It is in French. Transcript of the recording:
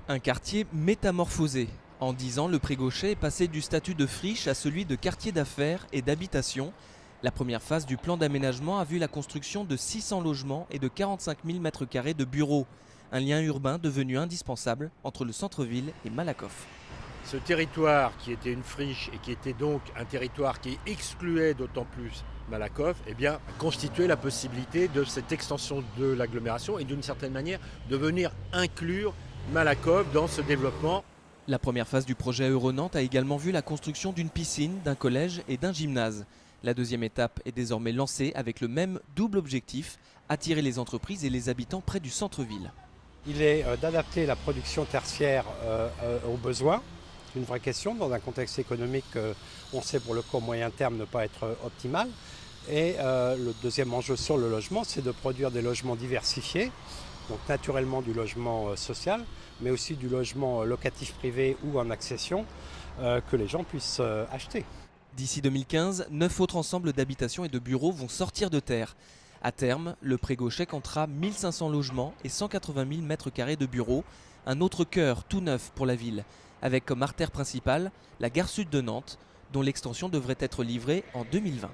Un quartier métamorphosé. En 10 ans, le Pré-Gauchet est passé du statut de friche à celui de quartier d'affaires et d'habitation. La première phase du plan d'aménagement a vu la construction de 600 logements et de 45 000 m² de bureaux. Un lien urbain devenu indispensable entre le centre-ville et Malakoff. Ce territoire qui était une friche et qui était donc un territoire qui excluait d'autant plus Malakoff, constituait la possibilité de cette extension de l'agglomération et d'une certaine manière de venir inclure Malakoff dans ce développement. La première phase du projet Euronantes a également vu la construction d'une piscine, d'un collège et d'un gymnase. La deuxième étape est désormais lancée avec le même double objectif, attirer les entreprises et les habitants près du centre-ville. Il est d'adapter la production tertiaire aux besoins. C'est une vraie question dans un contexte économique, on sait pour le court moyen terme ne pas être optimal. Et le deuxième enjeu sur le logement, c'est de produire des logements diversifiés, donc naturellement du logement social, mais aussi du logement locatif privé ou en accession que les gens puissent acheter. D'ici 2015, 9 autres ensembles d'habitations et de bureaux vont sortir de terre. À terme, le Pré-Gauchet comptera 1500 logements et 180 000 m² de bureaux, un autre cœur tout neuf pour la ville, avec comme artère principale la gare sud de Nantes, dont l'extension devrait être livrée en 2020.